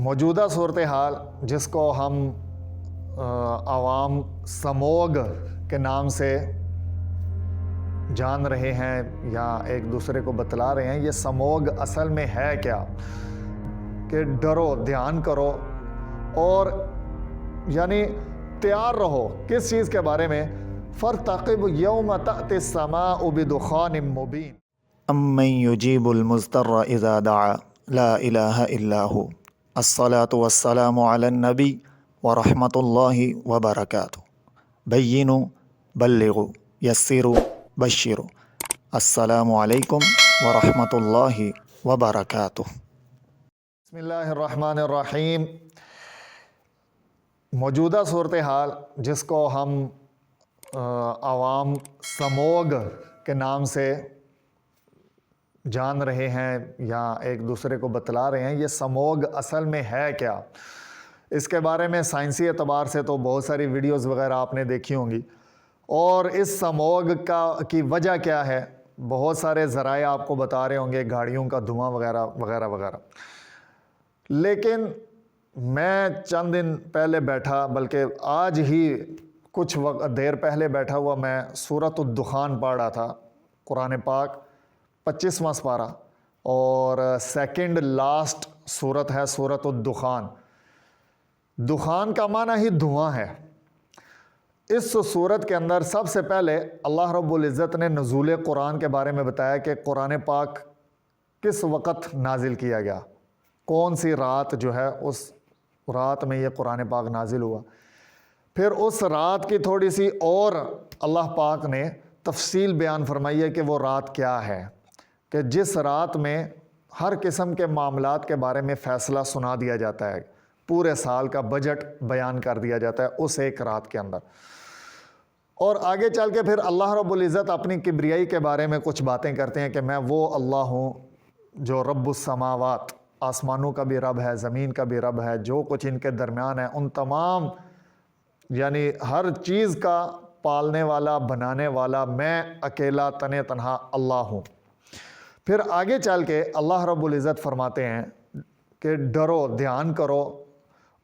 موجودہ صورتحال جس کو ہم عوام سموگ کے نام سے جان رہے ہیں یا ایک دوسرے کو بتلا رہے ہیں، یہ سموگ اصل میں ہے کیا؟ کہ ڈرو، دھیان کرو اور یعنی تیار رہو کس چیز کے بارے میں؟ فَارْتَقِبْ يَوْمَ تَأْتِي السَّمَاءُ بِدُخَانٍ مُبِينٍ أَمَّن يُجِيبُ الْمُضْطَرَّ إِذَا دَعَا لَا إِلَٰهَ إِلَّا هُوَ الصَّلَاةُ وَالسَّلَامُ عَلَى النَّبِيِّ وَرَحْمَةُ اللَّهِ وَبَرَكَاتُهُ بَيِّنُوا بَلِّغُوا يَسِّرُوا بَشِّرُوا السلام علیکم ورحمۃ اللہ وبرکاتہ۔ بسم اللہ الرحمن الرحیم۔ موجودہ صورتحال جس کو ہم عوام سموگ کے نام سے جان رہے ہیں یا ایک دوسرے کو بتلا رہے ہیں، یہ سموگ اصل میں ہے کیا؟ اس کے بارے میں سائنسی اعتبار سے تو بہت ساری ویڈیوز وغیرہ آپ نے دیکھی ہوں گی، اور اس سموگ کی وجہ کیا ہے بہت سارے ذرائع آپ کو بتا رہے ہوں گے، گاڑیوں کا دھواں وغیرہ وغیرہ وغیرہ۔ لیکن میں چند دن پہلے بیٹھا، بلکہ آج ہی کچھ وقت دیر پہلے بیٹھا ہوا میں سورۃ الدخان پڑھ رہا تھا، قرآن پاک 25واں سپارہ اور سیکنڈ لاسٹ سورت ہے سورۃ الدخان۔ دخان کا معنی ہی دھواں ہے۔ اس صورت کے اندر سب سے پہلے اللہ رب العزت نے نزول قرآن کے بارے میں بتایا کہ قرآن پاک کس وقت نازل کیا گیا، کون سی رات جو ہے اس رات میں یہ قرآن پاک نازل ہوا۔ پھر اس رات کی تھوڑی سی اور اللہ پاک نے تفصیل بیان فرمائی ہے کہ وہ رات کیا ہے، کہ جس رات میں ہر قسم کے معاملات کے بارے میں فیصلہ سنا دیا جاتا ہے، پورے سال کا بجٹ بیان کر دیا جاتا ہے اس ایک رات کے اندر۔ اور آگے چل کے پھر اللہ رب العزت اپنی کبریائی کے بارے میں کچھ باتیں کرتے ہیں کہ میں وہ اللہ ہوں جو رب السماوات، آسمانوں کا بھی رب ہے، زمین کا بھی رب ہے، جو کچھ ان کے درمیان ہے ان تمام یعنی ہر چیز کا پالنے والا، بنانے والا میں اکیلا تنے تنہا اللہ ہوں۔ پھر آگے چل کے اللہ رب العزت فرماتے ہیں کہ ڈرو، دھیان کرو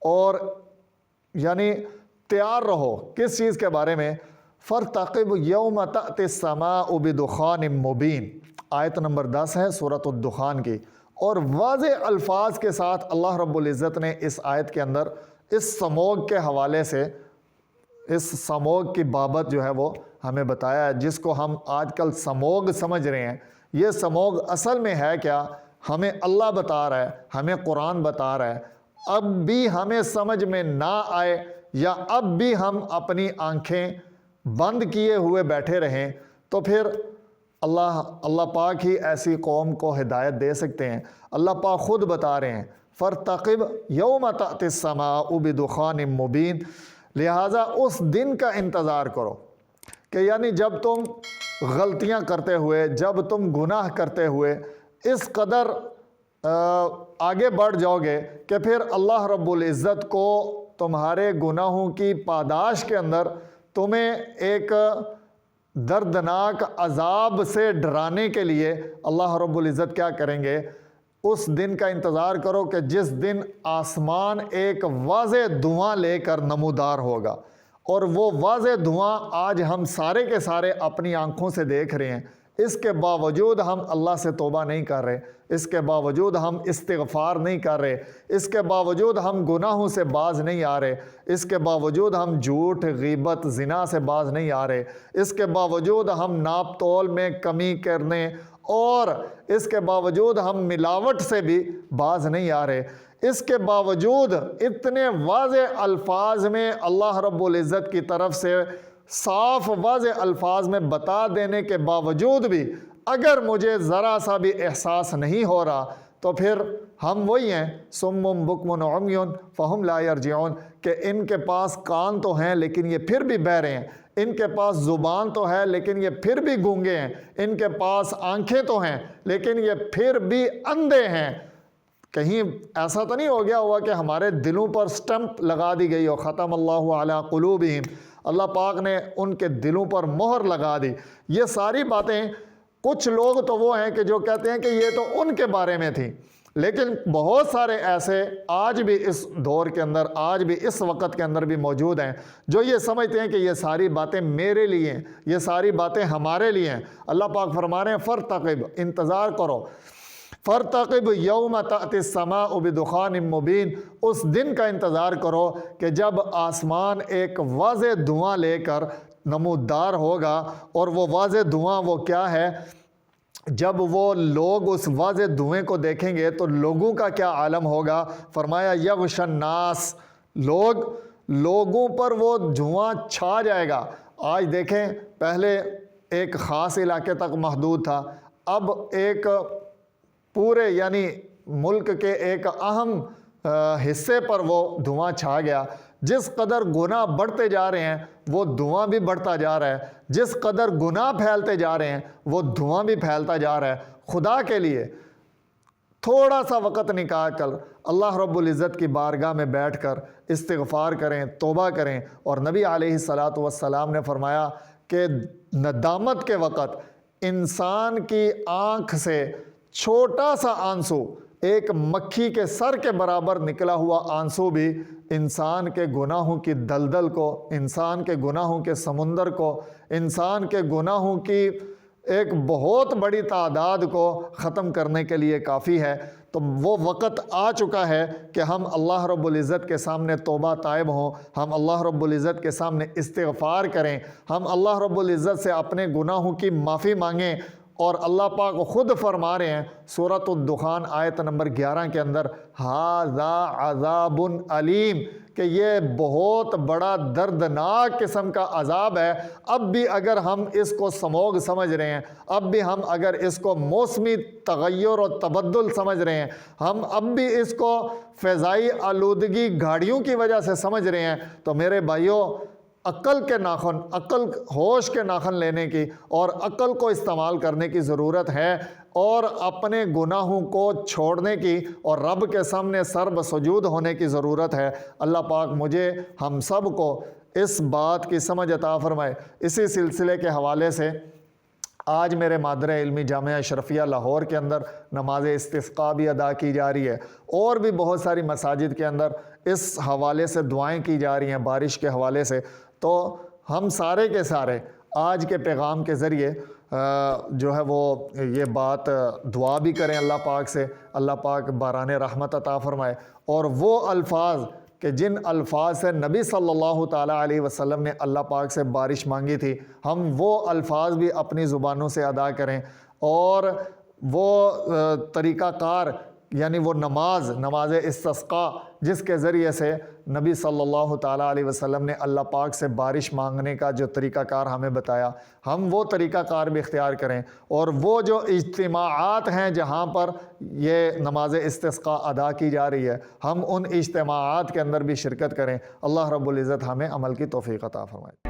اور یعنی تیار رہو کس چیز کے بارے میں؟ فَارْتَقِبْ يَوْمَ تَأْتِي السَّمَاءُ بِدُخَانٍ مُبِينٍ، آیت نمبر 10 ہے سورۃ الدخان کی۔ اور واضح الفاظ کے ساتھ اللہ رب العزت نے اس آیت کے اندر اس سموگ کے حوالے سے، اس سموگ کی بابت جو ہے وہ ہمیں بتایا ہے، جس کو ہم آج کل سموگ سمجھ رہے ہیں۔ یہ سموگ اصل میں ہے کیا، ہمیں اللہ بتا رہا ہے، ہمیں قرآن بتا رہا ہے۔ اب بھی ہمیں سمجھ میں نہ آئے یا اب بھی ہم اپنی آنکھیں بند کیے ہوئے بیٹھے رہیں تو پھر اللہ پاک ہی ایسی قوم کو ہدایت دے سکتے ہیں۔ اللہ پاک خود بتا رہے ہیں فَارْتَقِبْ يَوْمَ تَأْتِي السَّمَاءُ بِدُخَانٍ مُبِينٍ، لہٰذا اس دن کا انتظار کرو کہ یعنی جب تم غلطیاں کرتے ہوئے، جب تم گناہ کرتے ہوئے اس قدر آگے بڑھ جاؤ گے کہ پھر اللہ رب العزت کو تمہارے گناہوں کی پاداش کے اندر تمہیں ایک دردناک عذاب سے ڈرانے کے لیے اللہ رب العزت کیا کریں گے؟ اس دن کا انتظار کرو کہ جس دن آسمان ایک واضح دھواں لے کر نمودار ہوگا، اور وہ واضح دھواں آج ہم سارے کے سارے اپنی آنکھوں سے دیکھ رہے ہیں۔ اس کے باوجود ہم اللہ سے توبہ نہیں کر رہے، اس کے باوجود ہم استغفار نہیں کر رہے، اس کے باوجود ہم گناہوں سے باز نہیں آ رہے، اس کے باوجود ہم جھوٹ، غیبت، زنا سے باز نہیں آ رہے، اس کے باوجود ہم ناپ تول میں کمی کرنے اور اس کے باوجود ہم ملاوٹ سے بھی باز نہیں آ رہے۔ اس کے باوجود اتنے واضح الفاظ میں اللہ رب العزت کی طرف سے صاف واضح الفاظ میں بتا دینے کے باوجود بھی اگر مجھے ذرا سا بھی احساس نہیں ہو رہا تو پھر ہم وہی ہیں صم بکم عمی فہم لا یرجعون، کہ ان کے پاس کان تو ہیں لیکن یہ پھر بھی بہرے ہیں، ان کے پاس زبان تو ہے لیکن یہ پھر بھی گونگے ہیں، ان کے پاس آنکھیں تو ہیں لیکن یہ پھر بھی اندھے ہیں۔ کہیں ایسا تو نہیں ہو گیا ہوا کہ ہمارے دلوں پر سٹمپ لگا دی گئی ہو، ختم اللہ علی قلوبہم، اللہ پاک نے ان کے دلوں پر مہر لگا دی۔ یہ ساری باتیں کچھ لوگ تو وہ ہیں کہ جو کہتے ہیں کہ یہ تو ان کے بارے میں تھی، لیکن بہت سارے ایسے آج بھی اس دور کے اندر، آج بھی اس وقت کے اندر بھی موجود ہیں جو یہ سمجھتے ہیں کہ یہ ساری باتیں میرے لیے ہیں، یہ ساری باتیں ہمارے لیے ہیں۔ اللہ پاک فرما رہے ہیں فرتقب، انتظار کرو، فرتقب یوم تأتی السماء بدخان مبین، اس دن کا انتظار کرو کہ جب آسمان ایک واضح دھواں لے کر نمودار ہوگا، اور وہ واضح دھواں وہ کیا ہے؟ جب وہ لوگ اس واضح دھوئیں کو دیکھیں گے تو لوگوں کا کیا عالم ہوگا؟ فرمایا یغش الناس، لوگوں پر وہ دھواں چھا جائے گا۔ آج دیکھیں، پہلے ایک خاص علاقے تک محدود تھا، اب ایک پورے یعنی ملک کے ایک اہم حصے پر وہ دھواں چھا گیا۔ جس قدر گناہ بڑھتے جا رہے ہیں وہ دھواں بھی بڑھتا جا رہا ہے، جس قدر گناہ پھیلتے جا رہے ہیں وہ دھواں بھی پھیلتا جا رہا ہے۔ خدا کے لیے تھوڑا سا وقت نکال کر اللہ رب العزت کی بارگاہ میں بیٹھ کر استغفار کریں، توبہ کریں، اور نبی علیہ الصلاۃ والسلام نے فرمایا کہ ندامت کے وقت انسان کی آنکھ سے چھوٹا سا آنسو، ایک مکھی کے سر کے برابر نکلا ہوا آنسو بھی انسان کے گناہوں کی دلدل کو، انسان کے گناہوں کے سمندر کو، انسان کے گناہوں کی ایک بہت بڑی تعداد کو ختم کرنے کے لیے کافی ہے۔ تو وہ وقت آ چکا ہے کہ ہم اللہ رب العزت کے سامنے توبہ طائب ہوں، ہم اللہ رب العزت کے سامنے استغفار کریں، ہم اللہ رب العزت سے اپنے گناہوں کی معافی مانگیں۔ اور اللہ پاک خود فرما رہے ہیں سورۃ الدخان آیت نمبر 11 کے اندر، ھذا عذاب علیم، کہ یہ بہت بڑا دردناک قسم کا عذاب ہے۔ اب بھی اگر ہم اس کو سموگ سمجھ رہے ہیں، اب بھی ہم اگر اس کو موسمی تغیر و تبدل سمجھ رہے ہیں، ہم اب بھی اس کو فضائی آلودگی گاڑیوں کی وجہ سے سمجھ رہے ہیں، تو میرے بھائیوں، عقل کے ناخن، عقل ہوش کے ناخن لینے کی اور عقل کو استعمال کرنے کی ضرورت ہے، اور اپنے گناہوں کو چھوڑنے کی اور رب کے سامنے سر بسجود ہونے کی ضرورت ہے۔ اللہ پاک مجھے ہم سب کو اس بات کی سمجھ عطا فرمائے۔ اسی سلسلے کے حوالے سے آج میرے مادرہ علمی جامعہ اشرفیہ لاہور کے اندر نماز استسقاء بھی ادا کی جا رہی ہے، اور بھی بہت ساری مساجد کے اندر اس حوالے سے دعائیں کی جا رہی ہیں بارش کے حوالے سے۔ تو ہم سارے کے سارے آج کے پیغام کے ذریعے جو ہے وہ یہ بات دعا بھی کریں اللہ پاک سے، اللہ پاک باران رحمت عطا فرمائے، اور وہ الفاظ کہ جن الفاظ سے نبی صلی اللہ تعالیٰ علیہ وسلم نے اللہ پاک سے بارش مانگی تھی، ہم وہ الفاظ بھی اپنی زبانوں سے ادا کریں، اور وہ طریقہ کار یعنی وہ نماز استسقاء جس کے ذریعے سے نبی صلی اللہ تعالیٰ علیہ وسلم نے اللہ پاک سے بارش مانگنے کا جو طریقہ کار ہمیں بتایا، ہم وہ طریقہ کار بھی اختیار کریں، اور وہ جو اجتماعات ہیں جہاں پر یہ نماز استسقاء ادا کی جا رہی ہے، ہم ان اجتماعات کے اندر بھی شرکت کریں۔ اللہ رب العزت ہمیں عمل کی توفیق عطا فرمائے۔